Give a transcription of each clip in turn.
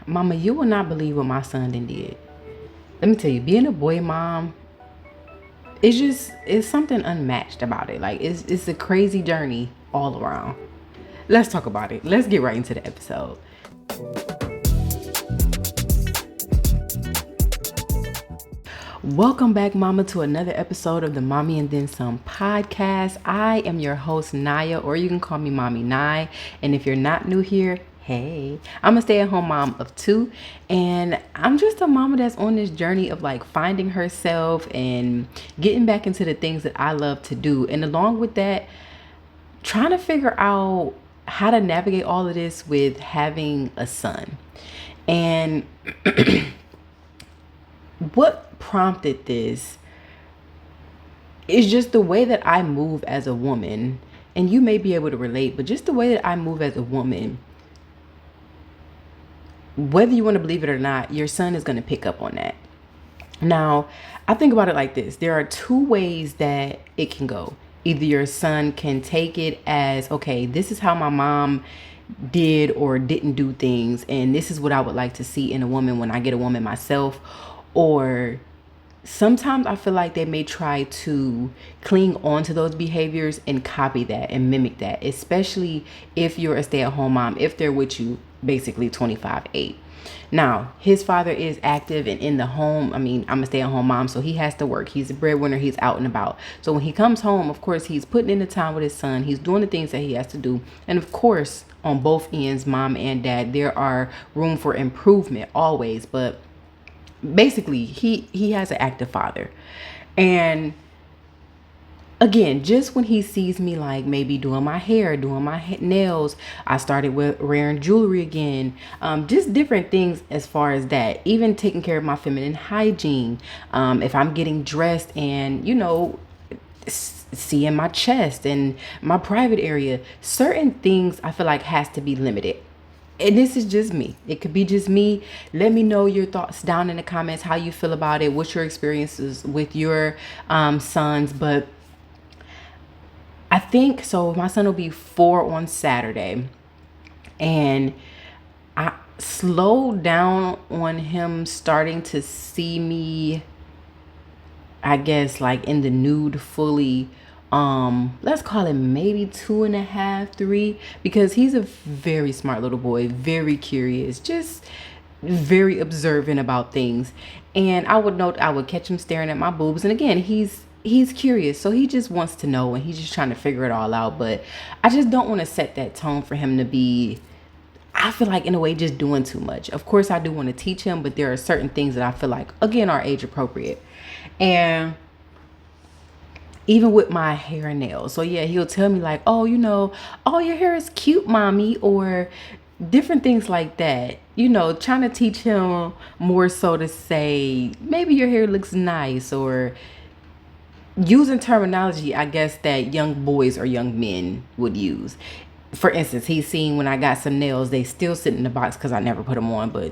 Mama, you will not believe what my son did. Let me tell you, being a boy mom, it's something unmatched about it. Like it's a crazy journey all around. Let's talk about it. Let's get right into the episode. Welcome back, Mama, to another episode of the Mommy and Then Some podcast. I am your host, Naya, or you can call me Mommy Nye. And if you're not new here, hey, I'm a stay-at-home mom of two, and I'm just a mama that's on this journey of like finding herself and getting back into the things that I love to do. And along with that, trying to figure out how to navigate all of this with having a son. And what prompted this is just the way that I move as a woman. And you may be able to relate, but just the way that I move as a woman, whether you want to believe it or not, your son is going to pick up on that. Now, I think about it like this. There are two ways that it can go. Either your son can take it as, okay, this is how my mom did or didn't do things, and this is what I would like to see in a woman when I get a woman myself. Or sometimes I feel like they may try to cling on to those behaviors and copy that and mimic that, especially if you're a stay-at-home mom, if they're with you basically 25/8. Now, his father is active and in the home. I mean, I'm a stay-at-home mom, so he has to work. He's a breadwinner. He's out and about. So when he comes home, of course, he's putting in the time with his son. He's doing the things that he has to do. And of course, on both ends, mom and dad, there are room for improvement always. But basically, he has an active father. And again, just when he sees me like maybe doing my hair, doing my nails, I started wearing jewelry again. Just different things as far as that. Even taking care of my feminine hygiene. If I'm getting dressed and, seeing my chest and my private area, certain things I feel like has to be limited. And this is just me. It could be just me. Let me know your thoughts down in the comments, how you feel about it, what's your experiences with your sons. But I think so. My son will be 4 on Saturday, and I slowed down on him starting to see me, I guess, like in the nude fully. Let's call it maybe 2.5, 3, because he's a very smart little boy, very curious, just very observant about things. And I would catch him staring at my boobs. And again, he's curious, so he just wants to know, and he's just trying to figure it all out. But I just don't want to set that tone for him to be, I feel like, in a way, just doing too much. Of course, I do want to teach him, but there are certain things that I feel like, again, are age appropriate. And even with my hair and nails. So yeah, he'll tell me like, oh, oh, your hair is cute, mommy, or different things like that. Trying to teach him more so to say, maybe your hair looks nice, or using terminology, I guess, that young boys or young men would use. For instance, he's seen when I got some nails, they still sit in the box because I never put them on. But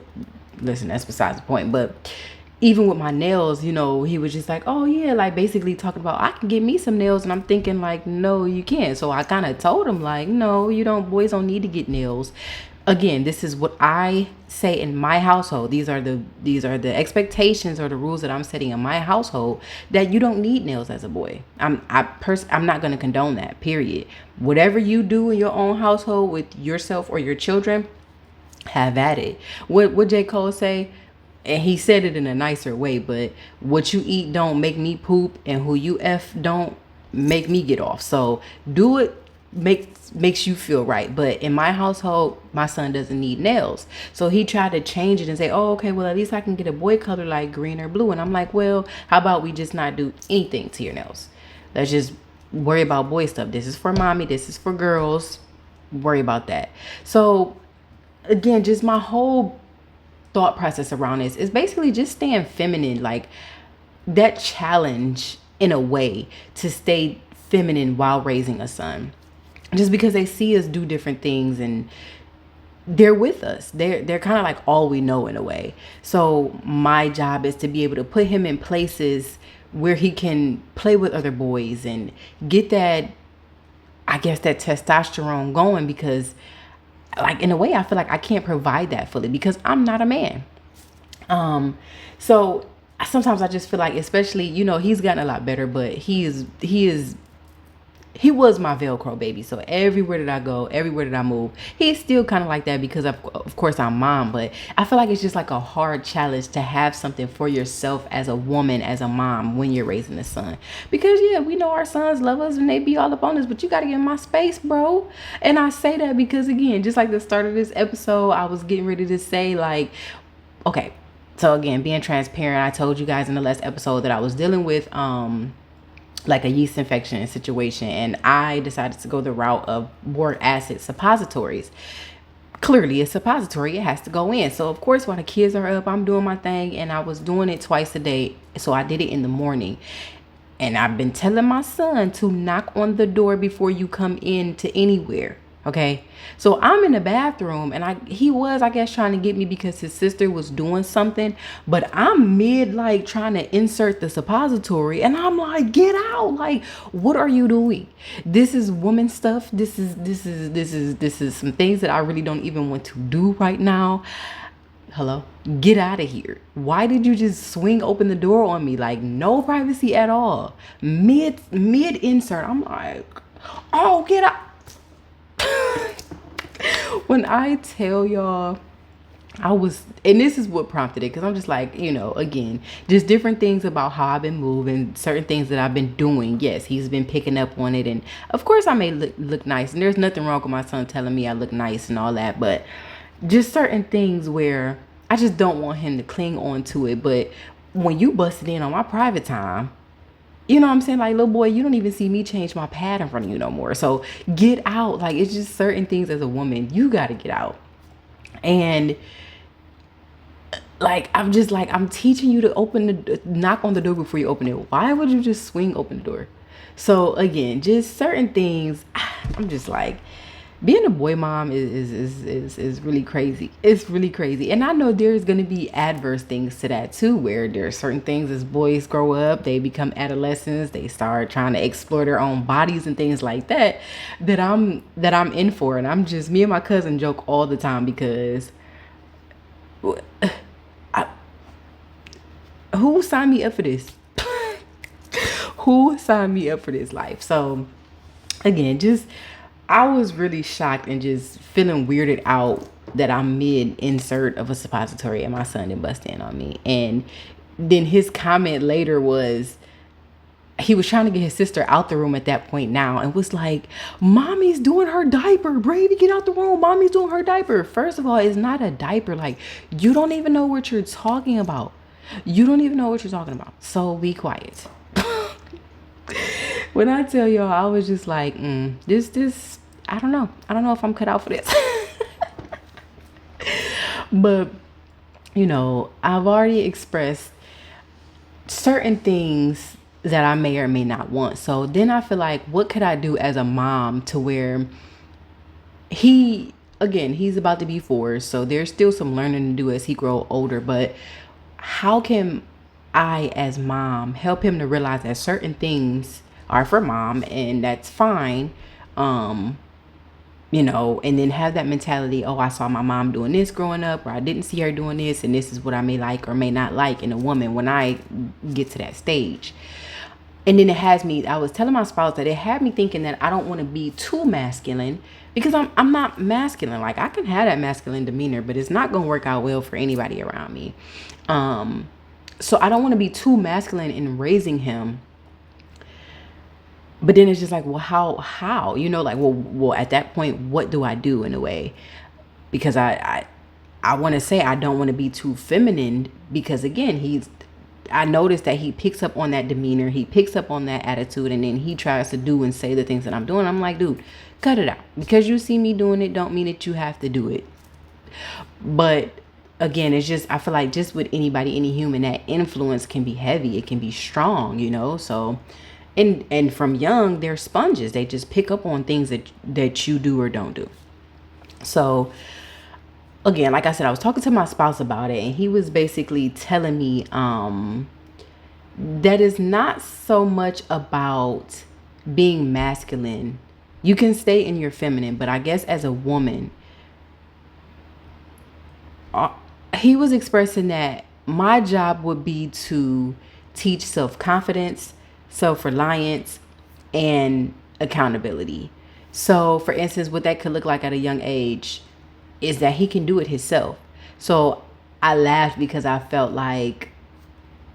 listen, that's besides the point. But even with my nails, he was just like, oh yeah, like basically talking about, I can get me some nails. And I'm thinking like, no, you can't. So I kind of told him like, no, boys don't need to get nails. Again, this is what I say in my household. These are the expectations or the rules that I'm setting in my household, that you don't need nails as a boy. I'm not going to condone that, period. Whatever you do in your own household with yourself or your children, have at it. What J. Cole say? And he said it in a nicer way, but what you eat don't make me poop, and who you F don't make me get off. So do it makes you feel right. But in my household, my son doesn't need nails. So he tried to change it and say, oh, okay, well, at least I can get a boy color like green or blue. And I'm like, well, how about we just not do anything to your nails? Let's just worry about boy stuff. This is for mommy. This is for girls. Worry about that. So again, just my whole thought process around this is basically just staying feminine, like that challenge in a way to stay feminine while raising a son, just because they see us do different things and they're with us. They're kind of like all we know in a way. So my job is to be able to put him in places where he can play with other boys and get that, I guess, that testosterone going, because like, in a way, I feel like I can't provide that fully because I'm not a man. So sometimes I just feel like, especially, he's gotten a lot better, but he was my Velcro baby. So everywhere that I go, everywhere that I move, he's still kind of like that because of course I'm mom. But I feel like it's just like a hard challenge to have something for yourself as a woman, as a mom, when you're raising a son. Because yeah, we know our sons love us and they be all up on us, but you got to get in my space, bro. And I say that because, again, just like the start of this episode, I was getting ready to say, like, okay, so again, being transparent, I told you guys in the last episode that I was dealing with like a yeast infection situation, and I decided to go the route of boric acid suppositories. Clearly, a suppository, it has to go in. So of course, while the kids are up, I'm doing my thing, and I was doing it twice a day. So I did it in the morning. And I've been telling my son to knock on the door before you come in to anywhere. Okay. So I'm in the bathroom, and he was, I guess, trying to get me because his sister was doing something, but I'm mid like trying to insert the suppository, and I'm like, get out. Like, what are you doing? This is woman stuff. This is some things that I really don't even want to do right now. Hello? Get out of here. Why did you just swing open the door on me? Like, no privacy at all. Mid insert. I'm like, oh, get out. When I tell y'all, and this is what prompted it, because I'm just like, again, just different things about how I've been moving, certain things that I've been doing. Yes, he's been picking up on it, and of course I may look nice, and there's nothing wrong with my son telling me I look nice and all that, but just certain things where I just don't want him to cling on to it. But when you busted in on my private time, you know what I'm saying? Like, little boy, you don't even see me change my pad in front of you no more. So get out. Like, it's just certain things as a woman, you got to get out. And like, I'm just like, I'm teaching you to knock on the door before you open it. Why would you just swing open the door? So again, just certain things. I'm just like, being a boy mom is really crazy. It's really crazy. And I know there's going to be adverse things to that too, where there are certain things as boys grow up, they become adolescents, they start trying to explore their own bodies and things like that, that I'm in for. And me and my cousin joke all the time because who signed me up for this? Who signed me up for this life? So again, I was really shocked and just feeling weirded out that I'm mid insert of a suppository and my son didn't bust in on me. And then his comment later was, he was trying to get his sister out the room at that point now, and was like, mommy's doing her diaper. Brady, get out the room. Mommy's doing her diaper. First of all, it's not a diaper. Like, you don't even know what you're talking about. You don't even know what you're talking about. So be quiet. When I tell y'all, I was just like, this, I don't know. I don't know if I'm cut out for this. But, I've already expressed certain things that I may or may not want. So then I feel like, what could I do as a mom to where he's about to be 4, so there's still some learning to do as he grows older, but how can I as mom help him to realize that certain things are for mom and that's fine, and then have that mentality, oh, I saw my mom doing this growing up, or I didn't see her doing this, and this is what I may like or may not like in a woman when I get to that stage. And then I was telling my spouse that it had me thinking that I don't want to be too masculine, because I'm not masculine. Like, I can have that masculine demeanor, but it's not going to work out well for anybody around me. So I don't want to be too masculine in raising him. But then it's just like, well, how, well, at that point, what do I do in a way? Because I want to say I don't want to be too feminine, because again, I noticed that he picks up on that demeanor, he picks up on that attitude, and then he tries to do and say the things that I'm doing. I'm like, dude, cut it out. Because you see me doing it, don't mean that you have to do it. But again, it's just, I feel like just with anybody, any human, that influence can be heavy. It can be strong, so, and from young, they're sponges. They just pick up on things that you do or don't do. So again, like I said, I was talking to my spouse about it, and he was basically telling me that is not so much about being masculine. You can stay in your feminine, but I guess as a woman, he was expressing that my job would be to teach self-confidence, self-reliance, and accountability. So, for instance, what that could look like at a young age is that he can do it himself. So I laughed because I felt like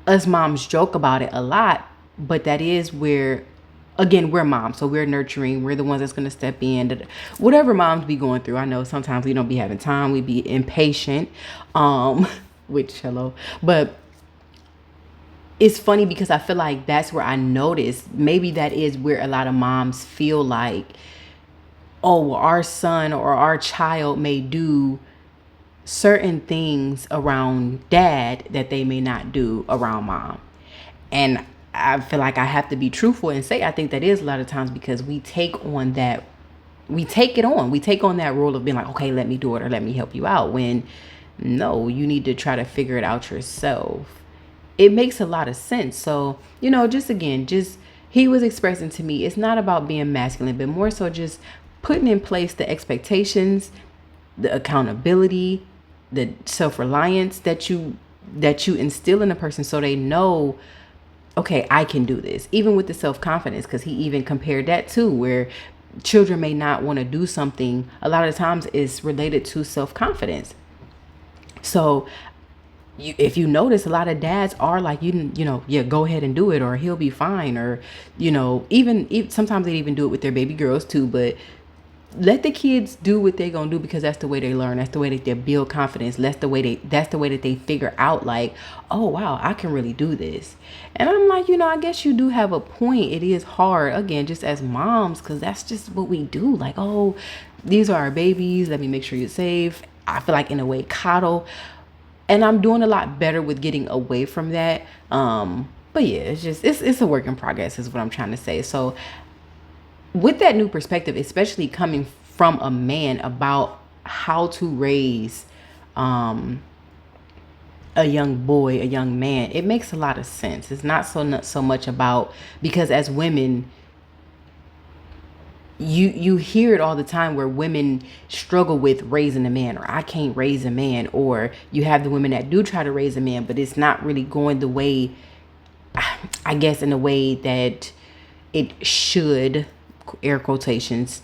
us moms joke about it a lot, but that is where, again, we're moms, so we're nurturing, we're the ones that's going to step in, whatever moms be going through. I know sometimes we don't be having time, we be impatient, um which, hello. But it's funny because I feel like that's where I noticed, maybe that is where a lot of moms feel like, oh, well, our son or our child may do certain things around dad that they may not do around mom. And I feel like I have to be truthful and say I think that is a lot of times because we take on that, we take on that role of being like, okay, let me do it or let me help you out, when no, you need to try to figure it out yourself. It makes a lot of sense. So, just again, just he was expressing to me, it's not about being masculine, but more so just putting in place the expectations, the accountability, the self-reliance that you instill in a person, so they know, okay, I can do this. Even with the self-confidence, because he even compared that too, where children may not want to do something, a lot of times it's related to self-confidence. So if you notice, a lot of dads are like, yeah, go ahead and do it, or he'll be fine, or even sometimes they even do it with their baby girls too. But let the kids do what they're gonna do, because that's the way they learn, that's the way that they build confidence, that's the way that they figure out, like, oh wow, I can really do this. And I'm like, I guess you do have a point. It is hard, again, just as moms, because that's just what we do. Like, oh, these are our babies, let me make sure you're safe. I feel like, in a way, coddle. And I'm doing a lot better with getting away from that. But yeah, it's a work in progress is what I'm trying to say. So with that new perspective, especially coming from a man, about how to raise a young boy, a young man, it makes a lot of sense. It's not so much about, because as women, you hear it all the time where women struggle with raising a man, or I can't raise a man, or you have the women that do try to raise a man, but it's not really going the way, I guess, in a way that it should, air quotations,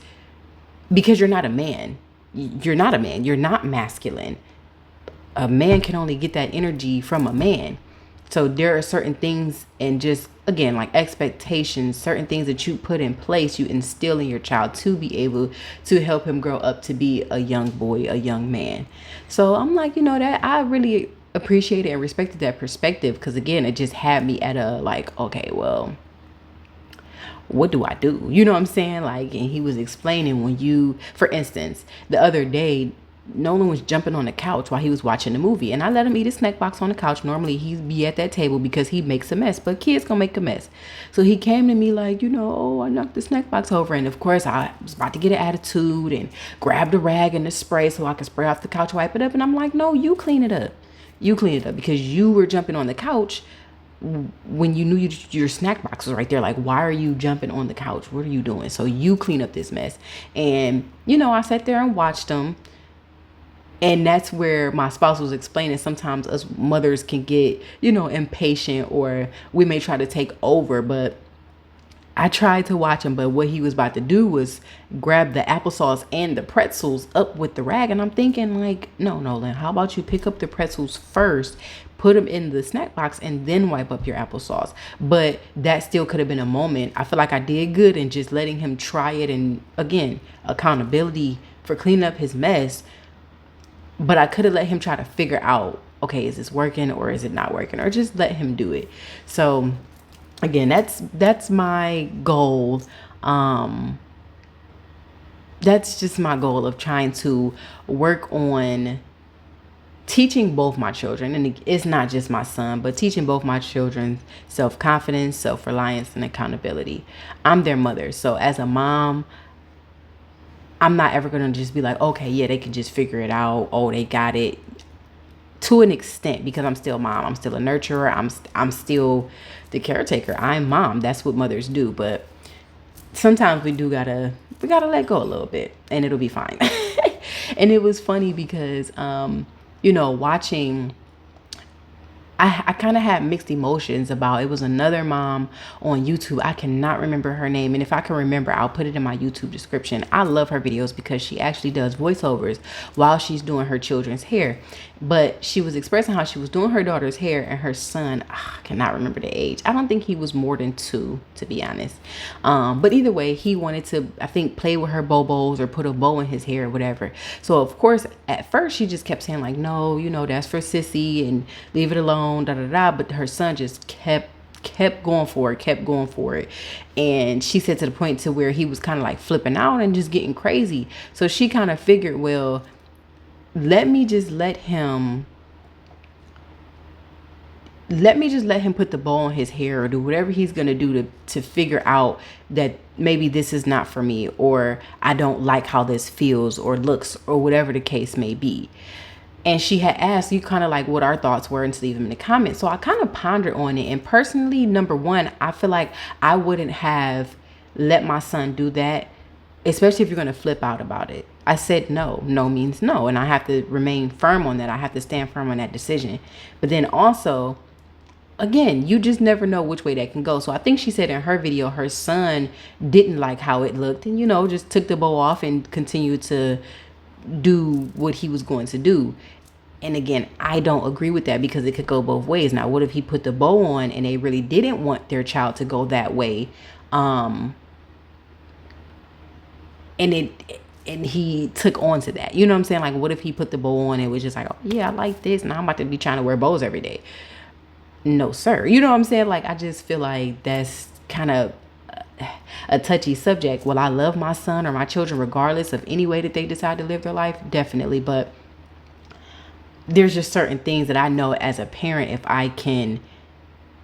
because you're not a man. You're not a man. You're not masculine. A man can only get that energy from a man. So there are certain things, and just again, like expectations, certain things that you put in place, you instill in your child to be able to help him grow up to be a young boy, a young man. So I'm like, that I really appreciated and respected that perspective, because again, it just had me at a like, okay, well, what do I do? You know what I'm saying? Like, and he was explaining, when you, for instance, the other day, Nolan was jumping on the couch while he was watching the movie, and I let him eat a snack box on the couch. Normally he'd be at that table because he makes a mess, but kids gonna make a mess. So he came to me like, oh, I knocked the snack box over. And of course I was about to get an attitude and grab the rag and the spray so I could spray off the couch, wipe it up. And I'm like, no, you clean it up. You clean it up, because you were jumping on the couch when you knew your snack box was right there. Like, why are you jumping on the couch? What are you doing? So you clean up this mess. And I sat there and watched him. And that's where my spouse was explaining, sometimes us mothers can get, impatient, or we may try to take over. But I tried to watch him, but what he was about to do was grab the applesauce and the pretzels up with the rag. And I'm thinking, like, no, Nolan, how about you pick up the pretzels first, put them in the snack box, and then wipe up your applesauce? But that still could have been a moment. I feel like I did good in just letting him try it. And again, accountability for cleaning up his mess. But I could have let him try to figure out, okay, is this working or is it not working? Or just let him do it. So again, that's my goal. That's just my goal of trying to work on teaching both my children, and it's not just my son, but teaching both my children self-confidence, self-reliance, and accountability. I'm their mother. So as a mom, I'm not ever going to just be like, okay, yeah, they can just figure it out. Oh, they got it, to an extent, because I'm still mom. I'm still a nurturer. I'm still the caretaker. I'm mom. That's what mothers do. But sometimes we gotta let go a little bit, and it'll be fine. And it was funny because watching, I kind of had mixed emotions about, it was another mom on YouTube. I cannot remember her name. And if I can remember, I'll put it in my YouTube description. I love her videos because she actually does voiceovers while she's doing her children's hair. But she was expressing how she was doing her daughter's hair, and her son, I cannot remember the age. I don't think he was more than 2, to be honest. But either way, he wanted to, I think, play with her bobos or put a bow in his hair or whatever. So of course, at first she just kept saying like, no, that's for sissy and leave it alone, da da da. But her son just kept going for it. And she said to the point to where he was kind of like flipping out and just getting crazy. So she kind of figured, well, let me just let him put the bow on his hair or do whatever he's going to do to figure out that maybe this is not for me, or I don't like how this feels or looks, or whatever the case may be. And she had asked you kind of like what our thoughts were and to leave them in the comments. So I kind of pondered on it. And personally, number one, I feel like I wouldn't have let my son do that, especially if you're going to flip out about it. I said no. No means no. And I have to remain firm on that. I have to stand firm on that decision. But then also, again, you just never know which way that can go. So I think she said in her video, her son didn't like how it looked and, just took the bow off and continued to do what he was going to do. And again, I don't agree with that because it could go both ways. Now, what if he put the bow on and they really didn't want their child to go that way? And he took on to that. You know what I'm saying? Like, what if he put the bow on and it was just like, oh, yeah, I like this. Now I'm about to be trying to wear bows every day. No, sir. You know what I'm saying? Like, I just feel like that's kind of a touchy subject. Will I love my son or my children regardless of any way that they decide to live their life? Definitely. But there's just certain things that I know as a parent, if I can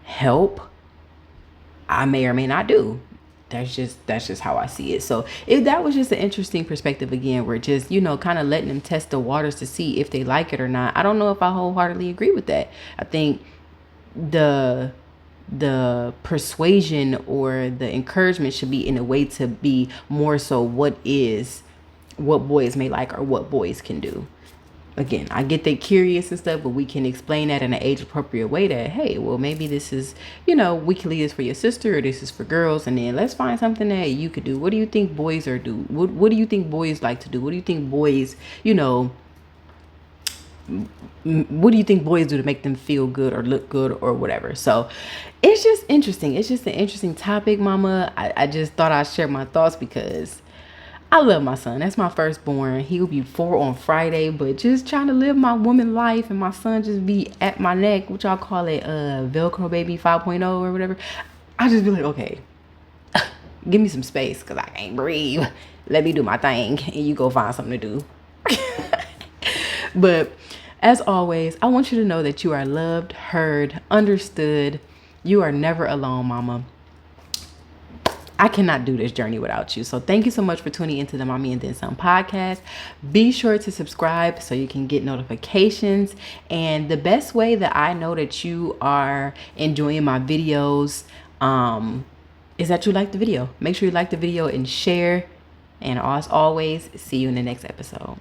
help, I may or may not do. That's just how I see it. So if that was just an interesting perspective, again, we're just, kind of letting them test the waters to see if they like it or not. I don't know if I wholeheartedly agree with that. I think the persuasion or the encouragement should be in a way to be more so what boys may like or what boys can do. Again, I get they curious and stuff, but we can explain that in an age appropriate way that, hey, well, maybe this is, we can leave this for your sister or this is for girls. And then let's find something that you could do. What do you think boys are do? What do you think boys like to do? What do you think boys, what do you think boys do to make them feel good or look good or whatever? So it's just interesting. It's just an interesting topic, mama. I just thought I'd share my thoughts because I love my son. That's my firstborn. He will be 4 on Friday, but just trying to live my woman life and my son just be at my neck, what y'all call it, Velcro baby 5.0 or whatever. I just be like, okay, give me some space because I can't breathe. Let me do my thing and you go find something to do. But as always, I want you to know that you are loved, heard, understood. You are never alone, mama. I cannot do this journey without you. So thank you so much for tuning into the Mommy and Then Some podcast. Be sure to subscribe so you can get notifications. And the best way that I know that you are enjoying my videos is that you like the video. Make sure you like the video and share. And as always, see you in the next episode.